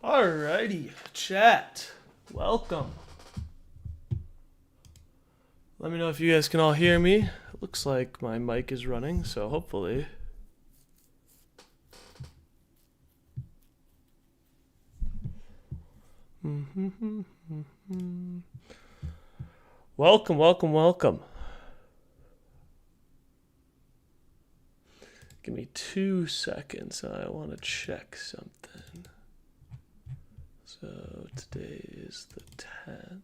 Alrighty, chat. Welcome. Let me know if you guys can all hear me. It looks like my mic is running, so hopefully. Welcome, welcome, welcome. Give me 2 seconds. I want to check something. So today is the 10th.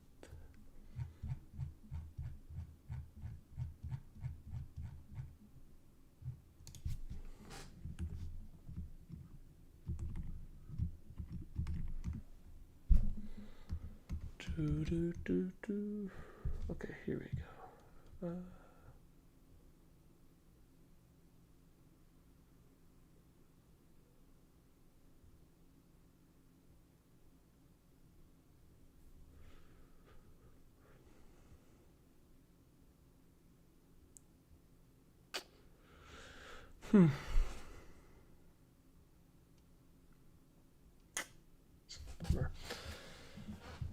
Okay, here we go.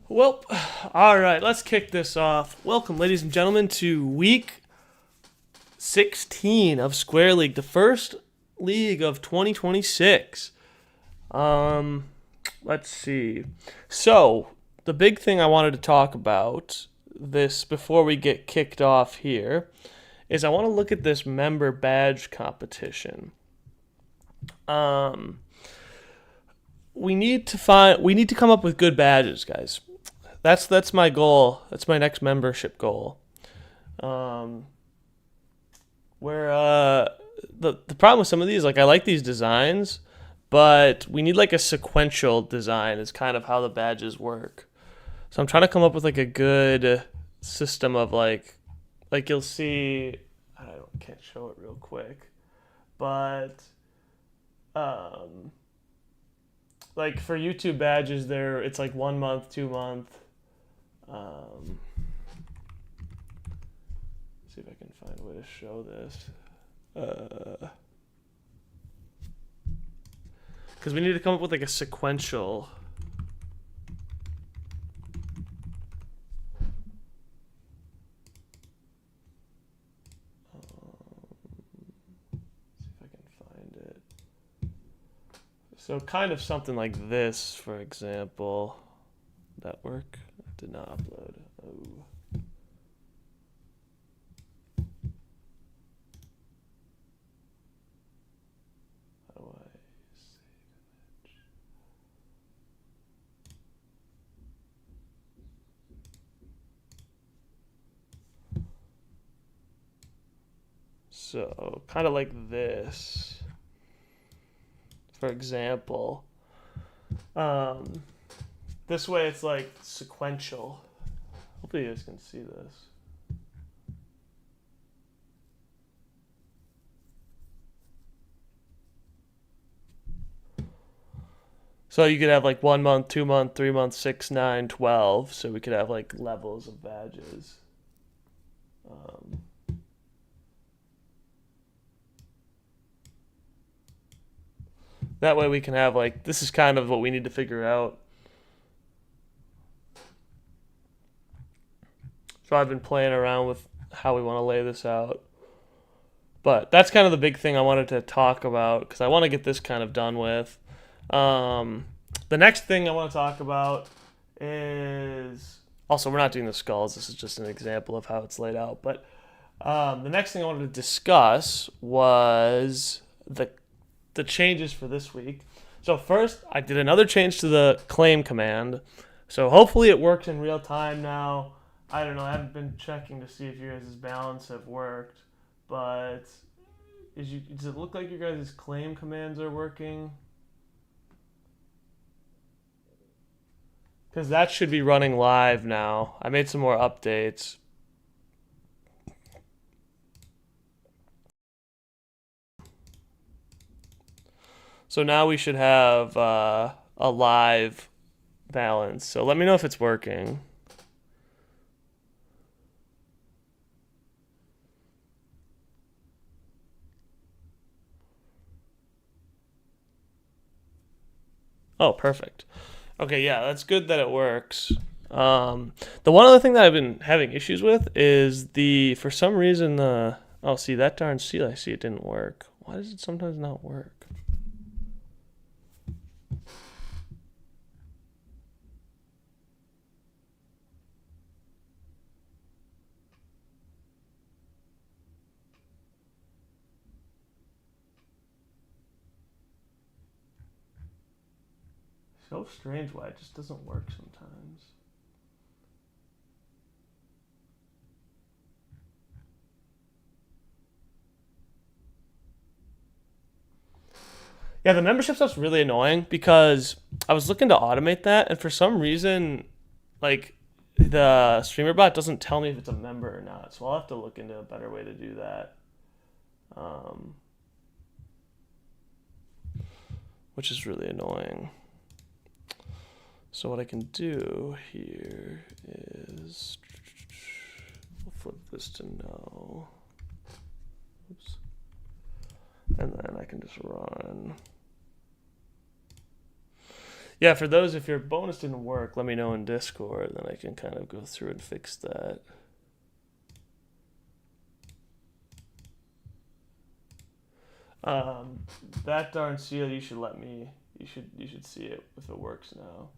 Well, all right, let's kick this off. Welcome, ladies and gentlemen, to week 16 of Square League, the first league of 2026. Let's see. So, the big thing I wanted to talk about this before we get kicked off here is I want to look at this member badge competition. We need to come up with good badges, guys. That's my goal. That's my next membership goal. Where the problem with some of these, like I like these designs, but we need like a sequential design is kind of how the badges work. So I'm trying to come up with like a good system of like you'll see. Can't show it real quick, but like for YouTube badges, it's like 1 month, 2 month. See if I can find a way to show this. Because we need to come up with like a sequential. See if I can find it. So kind of something like this, for example. Did that work? It did not upload. Oh. How do I save image? So kind of like this, for example. This way it's like sequential. Hopefully you guys can see this. So you could have like 1 month, 2 month, 3 month, 6, 9, 12. So we could have like levels of badges. That way we can have like, this is kind of what we need to figure out. So I've been playing around with how we want to lay this out. But that's kind of the big thing I wanted to talk about because I want to get this kind of done with. The next thing I want to talk about is also we're not doing the skulls. This is just an example of how it's laid out. But the next thing I wanted to discuss was the changes for this week. So first, I did another change to the claim command. So hopefully it works in real time now. I don't know. I haven't been checking to see if your guys' balance have worked, but does it look like your guys' claim commands are working? Because that should be running live now. I made some more updates. So now we should have a live balance. So let me know if it's working. Oh, perfect. Okay, yeah, that's good that it works. The one other thing that I've been having issues with is for some reason, oh, see, that darn seal, I see it didn't work. Why does it sometimes not work? So strange why it just doesn't work sometimes. Yeah, the membership stuff's really annoying because I was looking to automate that, and for some reason, like the streamer bot doesn't tell me if it's a member or not. So I'll have to look into a better way to do that. Um, which is really annoying. So what I can do here is we'll flip this to no. Oops. And then I can just run. Yeah, for those, if your bonus didn't work, let me know in Discord, then I can kind of go through and fix that. That darn seal, you should let me. You should see it if it works now.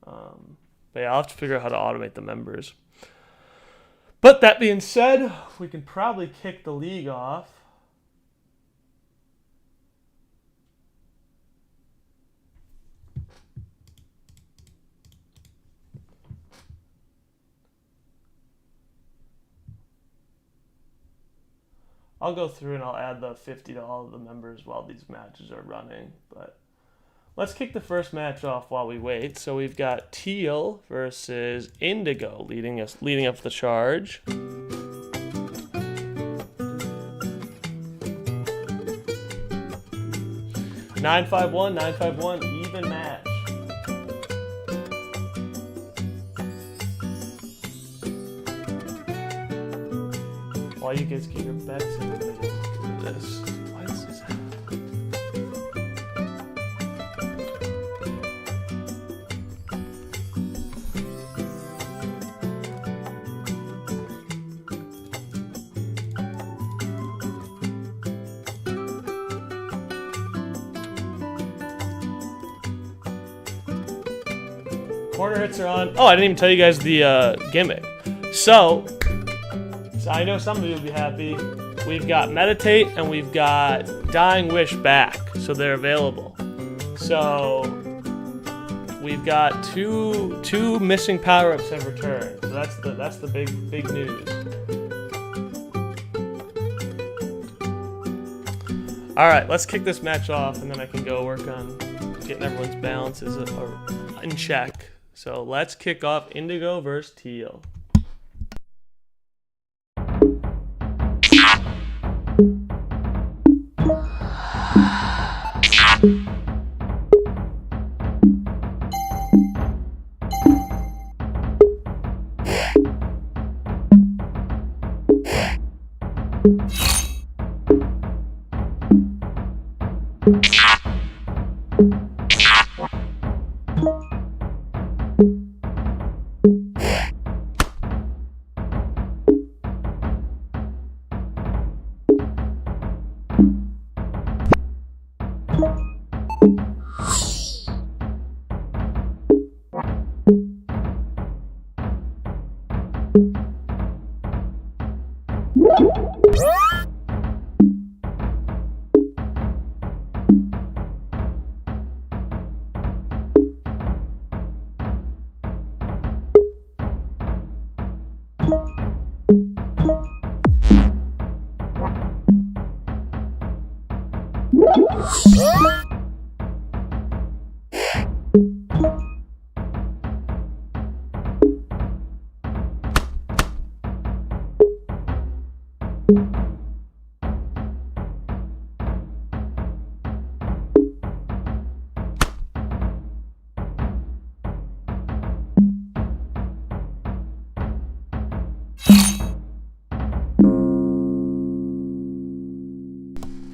But yeah, I'll have to figure out how to automate the members. But that being said, we can probably kick the league off. I'll go through and I'll add the 50 to all of the members while these matches are running. But let's kick the first match off while we wait. So we've got Teal versus Indigo leading up the charge. 951, 951, even match. While you guys get your bets in, I'm gonna go through this. Why is this happening? Corner hits are on. Oh, I didn't even tell you guys the gimmick. So I know some of you will be happy. We've got Meditate and we've got Dying Wish back, so they're available. So we've got two missing power-ups have returned. So that's the big news. All right, let's kick this match off, and then I can go work on getting everyone's balances in check. So let's kick off Indigo versus Teal.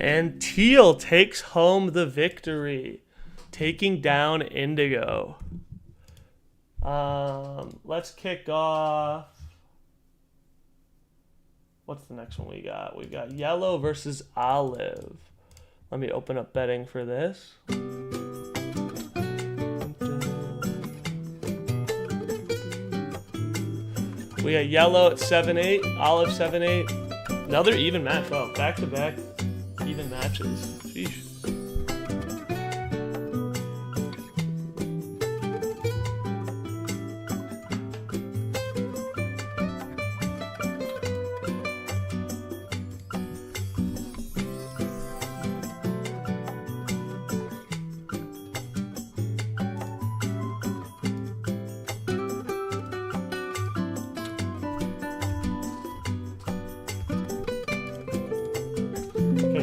And Teal takes home the victory, taking down Indigo. Let's kick off. What's the next one we got? We've got yellow versus olive. Let me open up betting for this. We got yellow at 7-8, olive 7-8. Another even match. Oh, back-to-back even matches. Sheesh.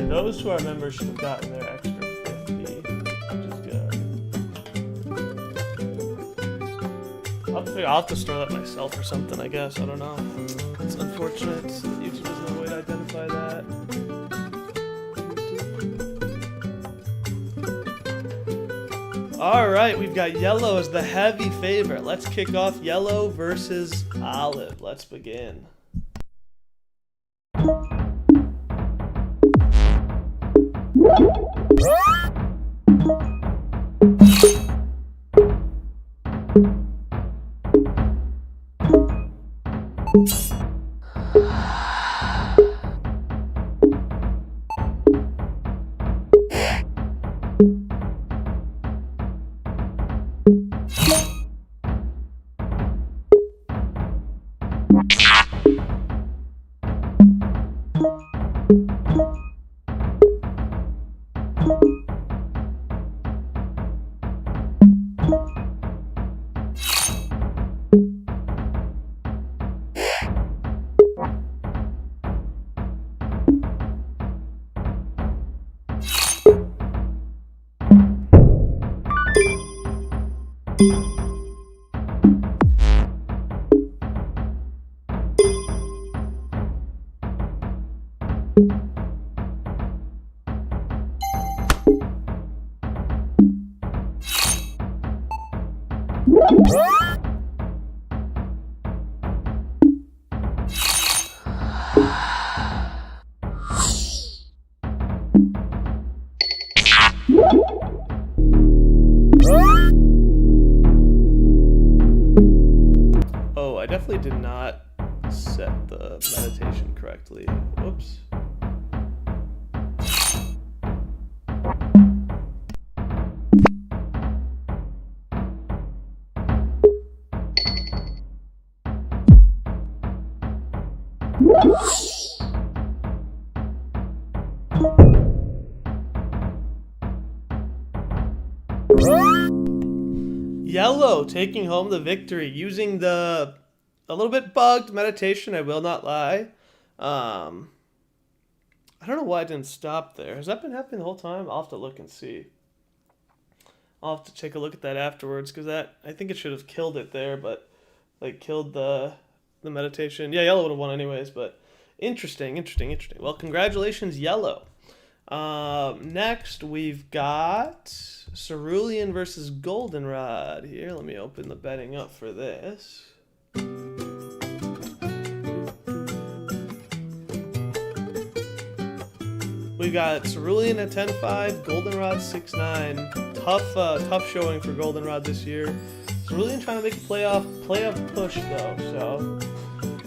Those who are members should have gotten their extra 50, which is good. I'll have to store that myself or something, I guess. I don't know. It's unfortunate that YouTube doesn't have a way to identify that. Alright, we've got yellow as the heavy favorite. Let's kick off yellow versus olive. Let's begin. Oh, I definitely did not set the meditation correctly. Whoops. Yellow taking home the victory using a little bit bugged meditation, I will not lie. I don't know why I didn't stop there. Has that been happening the whole time? I'll have to look and see. I'll have to take a look at that afterwards, because I think it should have killed it there, but like killed the meditation. Yeah, yellow would have won anyways, but interesting. Well, congratulations, yellow. Next we've got Cerulean versus Goldenrod here. Let me open the betting up for this. We got Cerulean at 10-5, Goldenrod 6-9. Tough showing for Goldenrod this year. Cerulean trying to make a playoff push though, so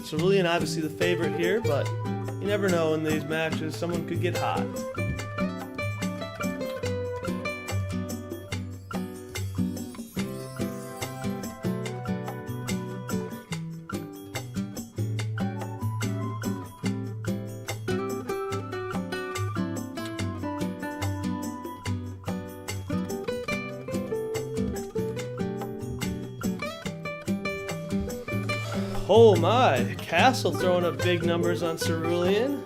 Cerulean obviously the favorite here, but you never know in these matches, someone could get hot. Oh my, Castle throwing up big numbers on Cerulean.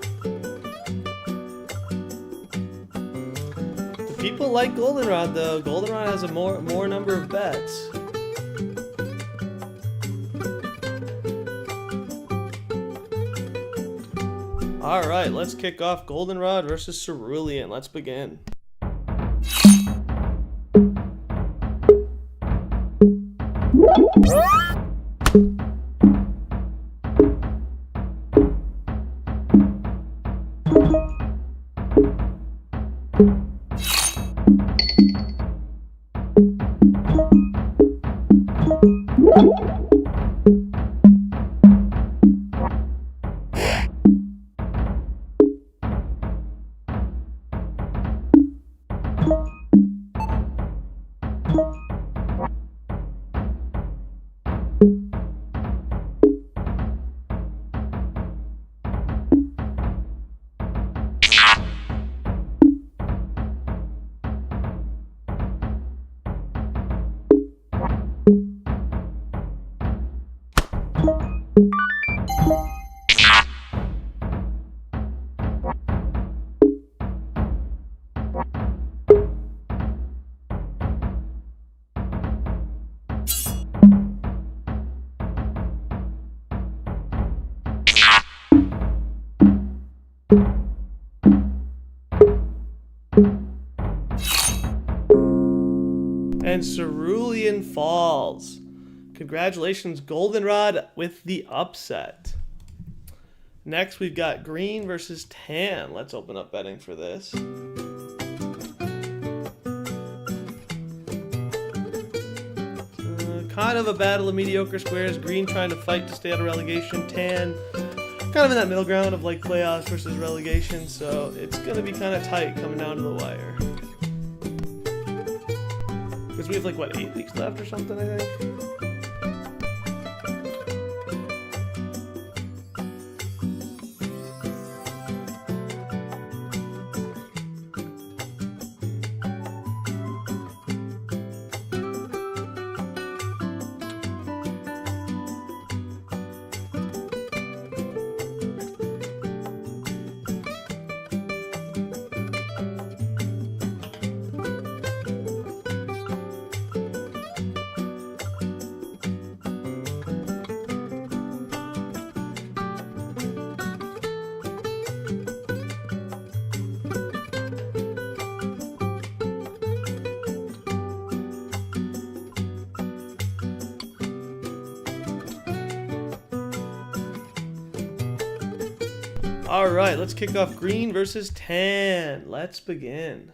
The people like Goldenrod though. Goldenrod has a more number of bets. Alright, let's kick off Goldenrod versus Cerulean. Let's begin. And Cerulean Falls. Congratulations, Goldenrod with the upset. Next, we've got green versus tan. Let's open up betting for this. Kind of a battle of mediocre squares. Green trying to fight to stay out of relegation. Tan kind of in that middle ground of like playoffs versus relegation. So it's going to be kind of tight coming down to the wire. Because we have like, what, 8 weeks left or something, I think? All right, let's kick off green versus tan. Let's begin.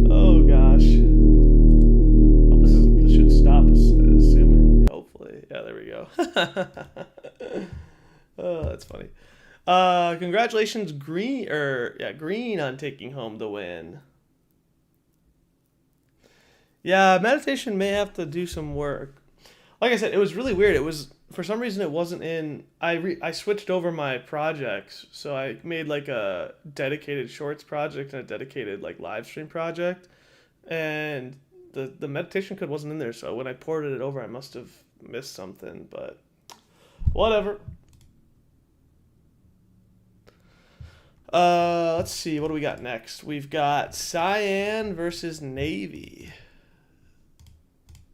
Oh gosh. Well, this should stop, assuming. Hopefully. Yeah, there we go. Oh, that's funny. Congratulations, green on taking home the win. Yeah, meditation may have to do some work. Like I said, it was really weird. It was, for some reason, it wasn't in. I switched over my projects, so I made like a dedicated shorts project and a dedicated like live stream project, and the meditation code wasn't in there. So when I ported it over, I must have missed something, but whatever. Let's see, what do we got next? We've got Cyan versus Navy.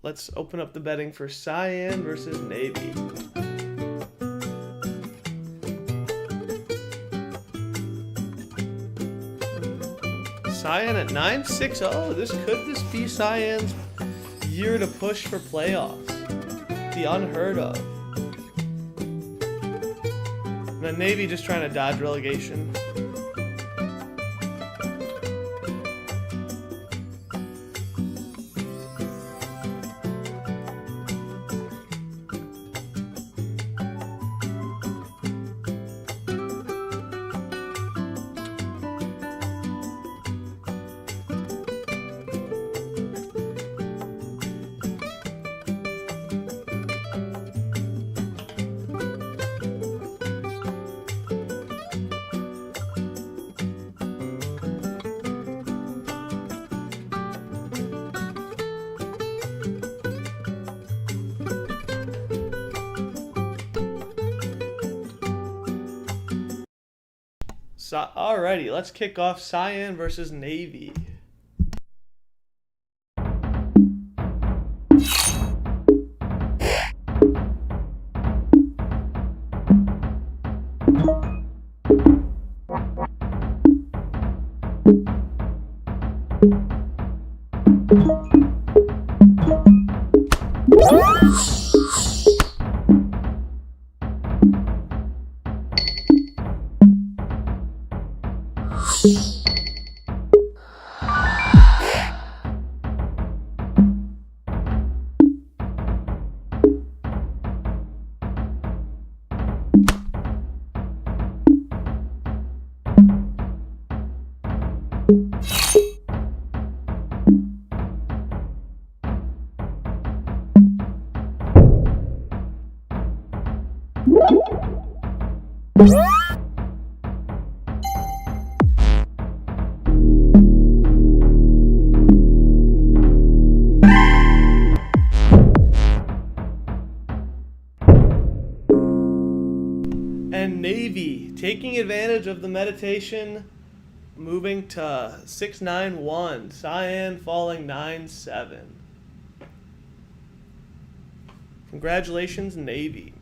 Let's open up the betting for Cyan versus Navy. Cyan at 9-6-0. This be Cyan's year to push for playoffs? The unheard of. And then Navy just trying to dodge relegation. Alrighty, let's kick off Cyan versus Navy. And Navy taking advantage of the meditation, moving to 6-9-1. Cyan falling 9-7. Congratulations, Navy.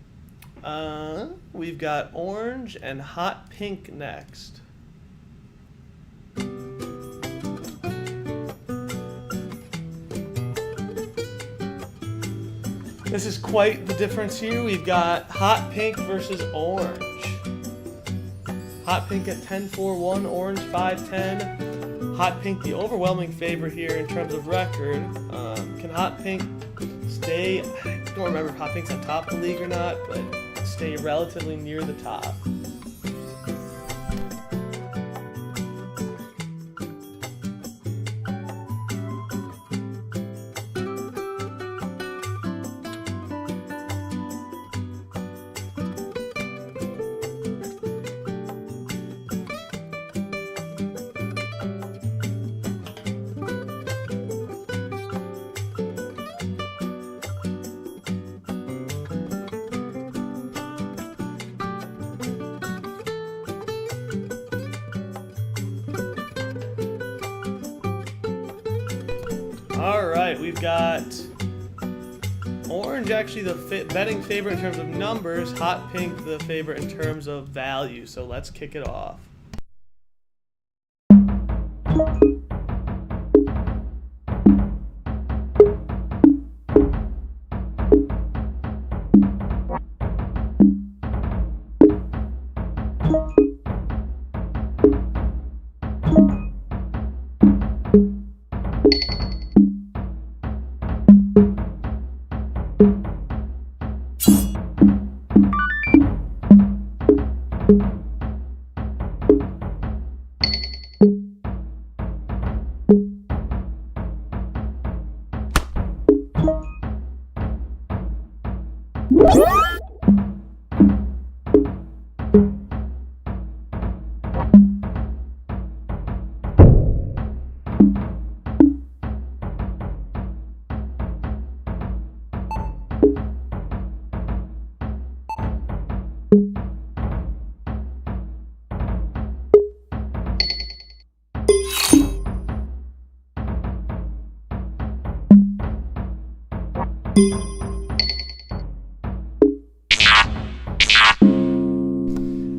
We've got orange and hot pink next. This is quite the difference here. We've got hot pink versus orange. Hot pink at 10-4-1, orange 5-10. Hot pink the overwhelming favorite here in terms of record. Can hot pink stay, I don't remember if hot pink's on top of the league or not, but stay relatively near the top. Alright, we've got orange actually the betting favorite in terms of numbers, hot pink the favorite in terms of value. So let's kick it off.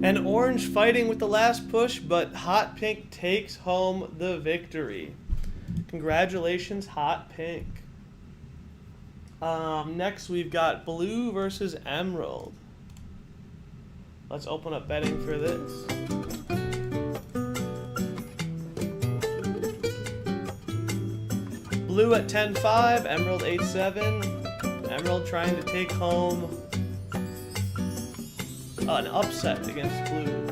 And orange fighting with the last push, but hot pink takes home the victory. Congratulations, hot pink. Next we've got blue versus emerald. Let's open up betting for this. Blue at 10-5, emerald 8-7. Emerald trying to take home an upset against blue.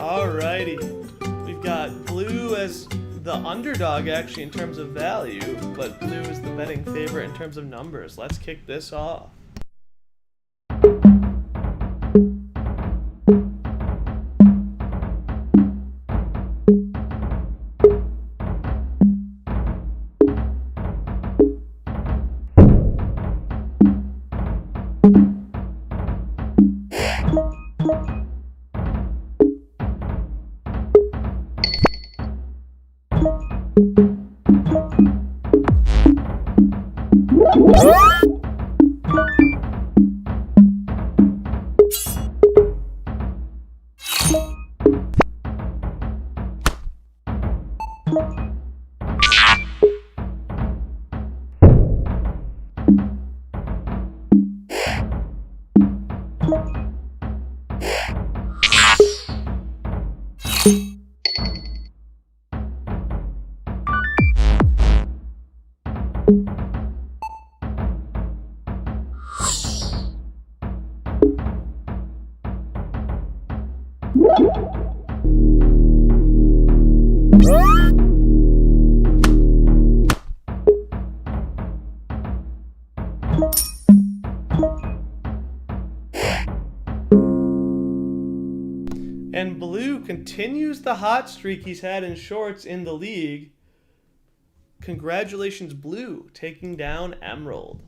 Alrighty. We've got blue as the underdog actually in terms of value, but blue is the betting favorite in terms of numbers. Let's kick this off. And blue continues the hot streak he's had in shorts in the league. Congratulations, blue, taking down emerald.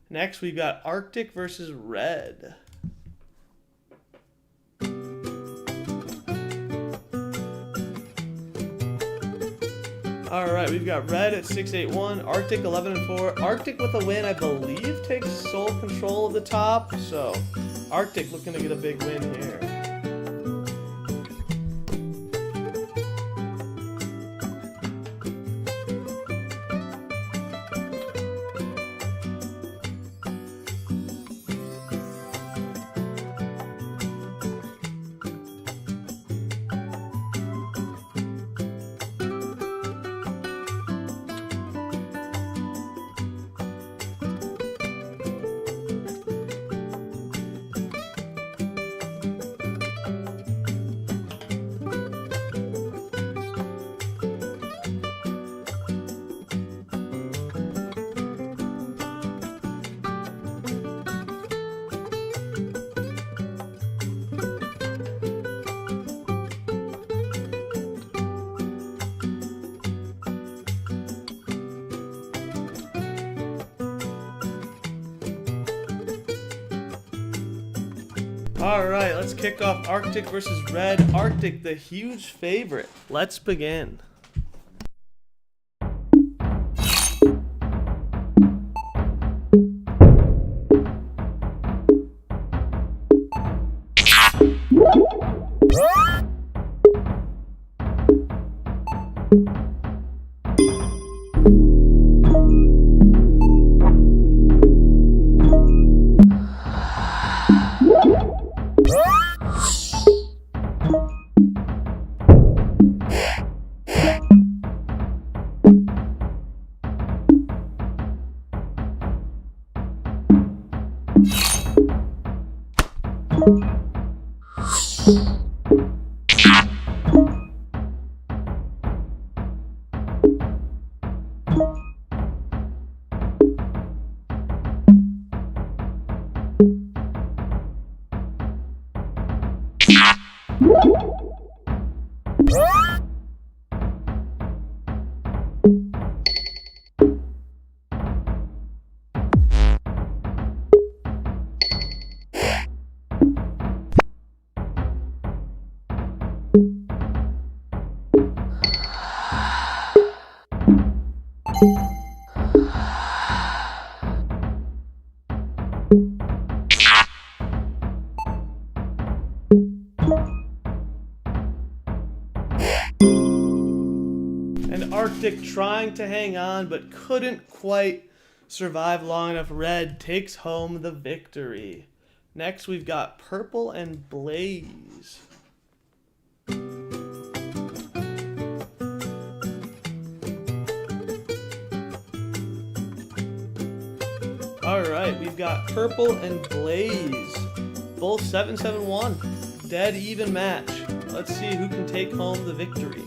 Next, we've got Arctic versus red. All right, we've got red at 6-8-1, Arctic 11-4. Arctic with a win, I believe, takes sole control of the top. So Arctic looking to get a big win here. All right, let's kick off Arctic versus red. Arctic, the huge favorite. Let's begin. And Arctic trying to hang on, but couldn't quite survive long enough. Red takes home the victory. Next, we've got Purple and Blaze. Alright, we've got Purple and Blaze. Both 7-7-1. Dead even match. Let's see who can take home the victory.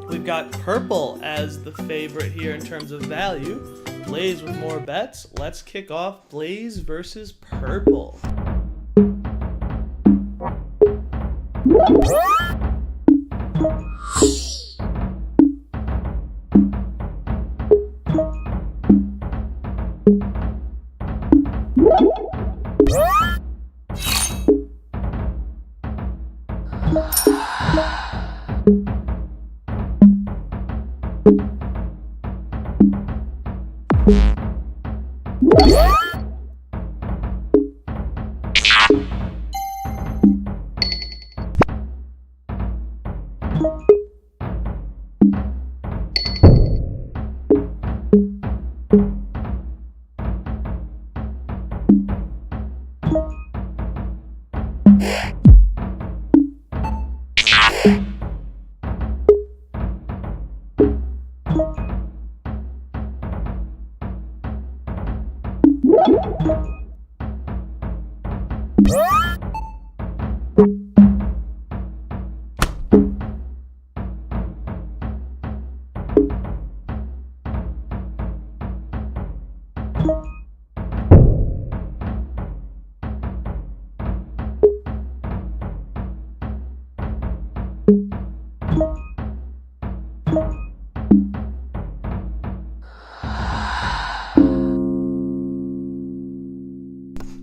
We've got purple as the favorite here in terms of value. Blaze with more bets. Let's kick off Blaze versus purple.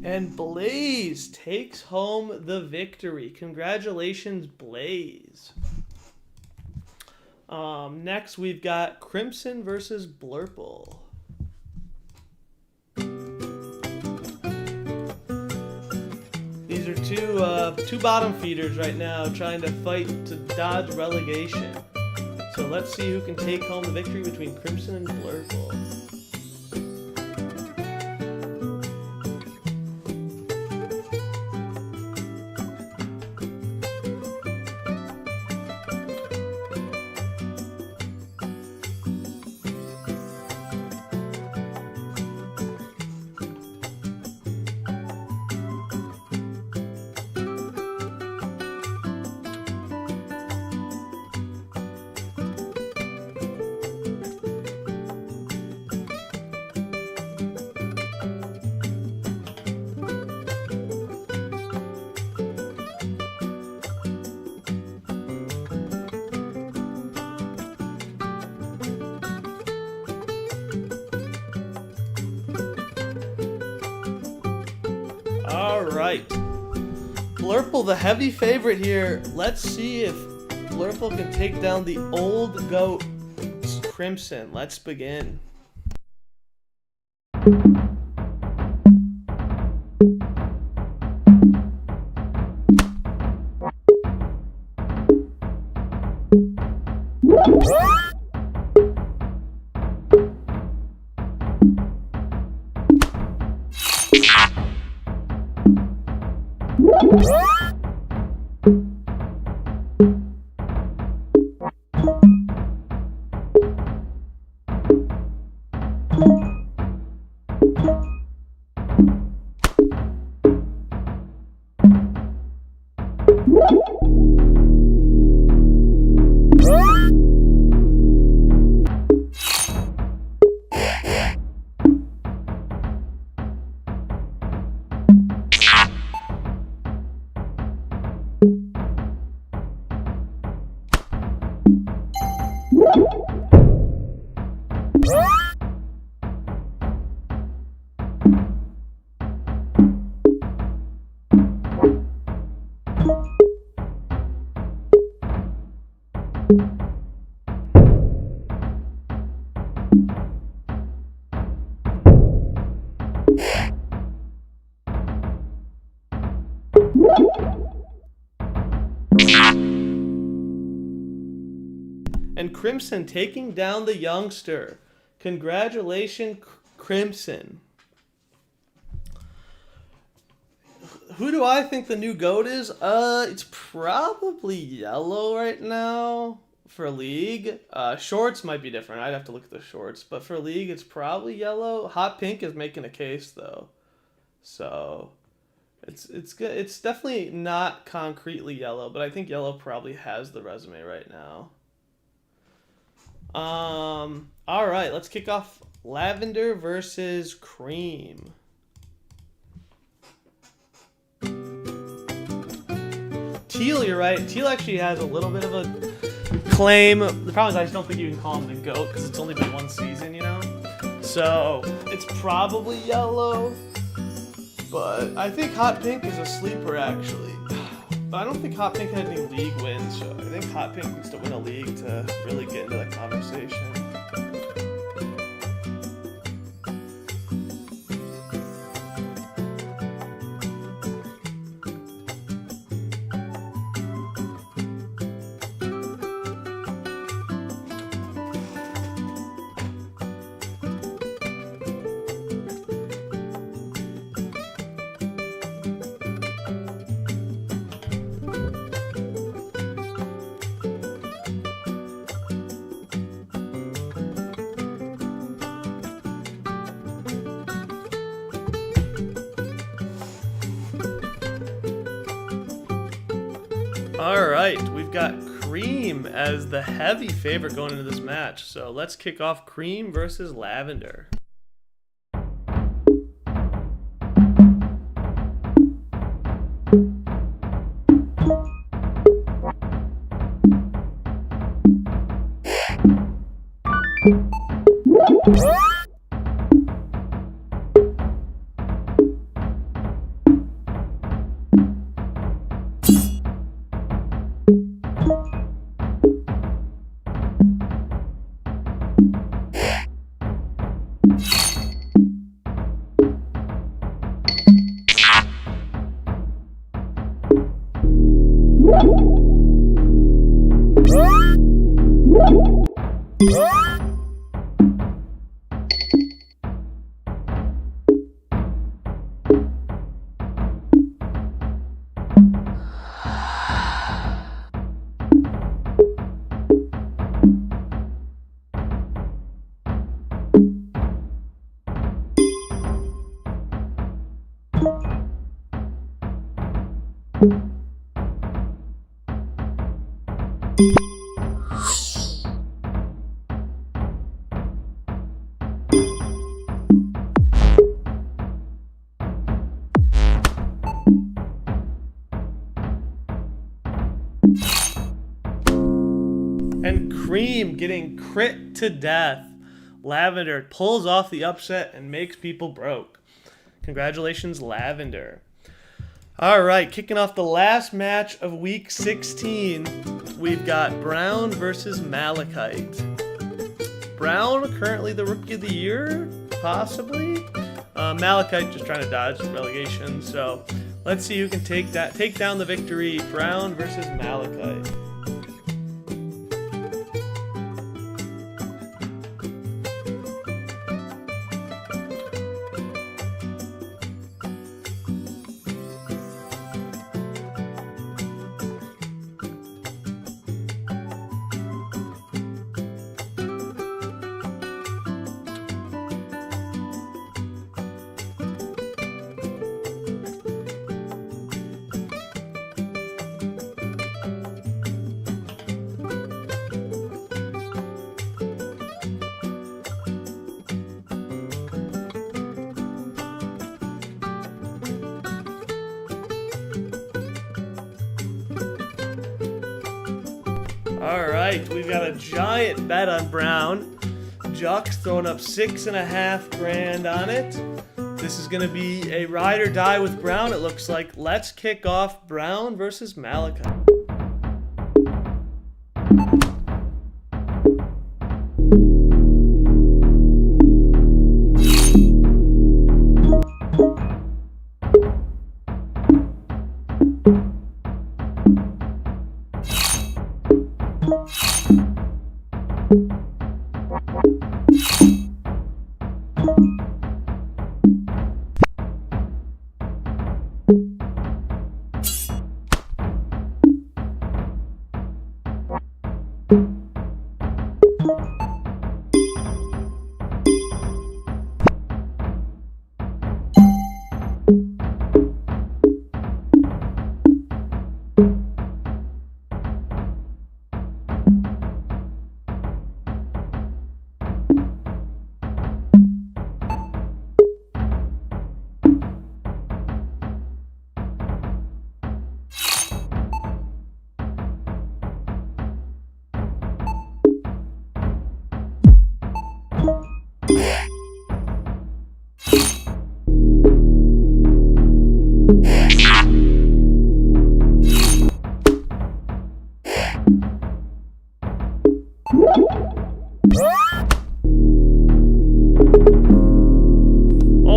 And Blaze takes home the victory. Congratulations, Blaze. Next, we've got Crimson versus Blurple. These are two bottom feeders right now trying to fight to dodge relegation. So let's see who can take home the victory between Crimson and Blurple. All right. Blurple, the heavy favorite here. Let's see if Blurple can take down the old goat Crimson. Let's begin. And Crimson taking down the youngster. Congratulations, Crimson. Who do I think the new GOAT is? It's probably Yellow right now for League. Shorts might be different. I'd have to look at the shorts. But for League, it's probably Yellow. Hot Pink is making a case, though. So, it's good. It's definitely not concretely Yellow, but I think Yellow probably has the resume right now. All right, let's kick off Lavender versus Cream. Teal, you're right. Teal actually has a little bit of a claim. The problem is I just don't think you can call him the GOAT because it's only been one season, you know? So, it's probably Yellow. But I think Hot Pink is a sleeper, actually. But I don't think Hot Pink had any league wins, so I think Hot Pink needs to win a league to really get into that conversation. All right, we've got Cream as the heavy favorite going into this match. So let's kick off Cream versus Lavender. And Cream getting crit to death. Lavender pulls off the upset and makes people broke. Congratulations, Lavender. All right, kicking off the last match of Week 16, we've got Brown versus Malachite. Brown, currently the Rookie of the Year, possibly. Malachite just trying to dodge relegation. So let's see who can take down the victory. Brown versus Malachite. All right, we've got a giant bet on Brown. Juck's throwing up $6,500 on it. This is going to be a ride or die with Brown, it looks like. Let's kick off Brown versus Malachite. Oh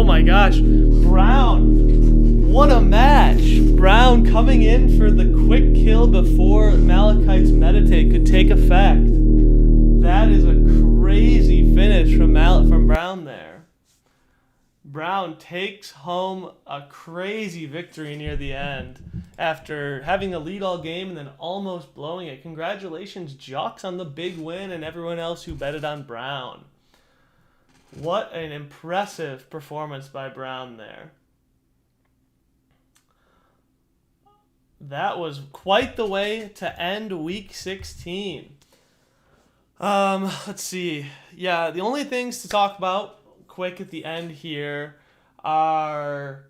my gosh, Brown. What a match. Brown coming in for the quick kill before Malachite's meditate could take effect. That is a crazy finish from Brown there. Brown takes home a crazy victory near the end after having a lead all game and then almost blowing it. Congratulations, Jux, on the big win and everyone else who betted on Brown. What an impressive performance by Brown there. That was quite the way to end week 16. Let's see. Yeah, the only things to talk about quick at the end here are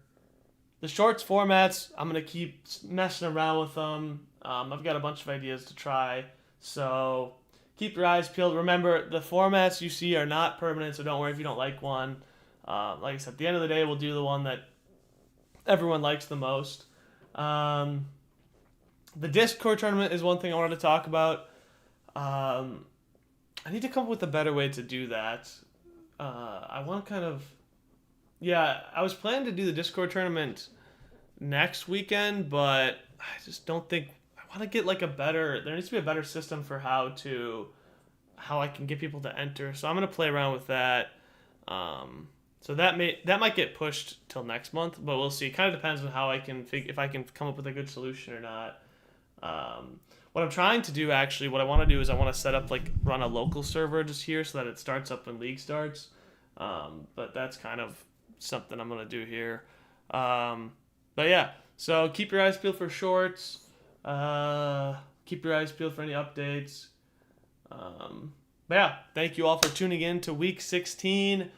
the shorts formats. I'm going to keep messing around with them. I've got a bunch of ideas to try. So keep your eyes peeled. Remember, the formats you see are not permanent, so don't worry if you don't like one. Like I said, at the end of the day, we'll do the one that everyone likes the most. The Discord tournament is one thing I wanted to talk about. I need to come up with a better way to do that. I want to kind of... Yeah, I was planning to do the Discord tournament next weekend, but I just don't think... I want to get like a better... There needs to be a better system for how I can get people to enter. So I'm going to play around with that. So that might get pushed till next month, but we'll see. It kind of depends on how I can if I can come up with a good solution or not. What I'm trying to do, actually, what I want to do is I want to set up, like, run a local server just here so that it starts up when League starts. But that's kind of something I'm going to do here. But yeah, so keep your eyes peeled for shorts. Keep your eyes peeled for any updates. But yeah, thank you all for tuning in to week 16.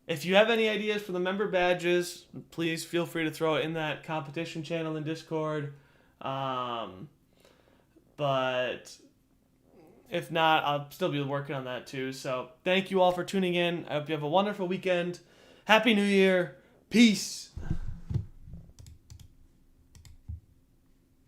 If you have any ideas for the member badges, please feel free to throw it in that competition channel in Discord. But if not, I'll still be working on that too. So thank you all for tuning in. I hope you have a wonderful weekend. Happy New Year. Peace.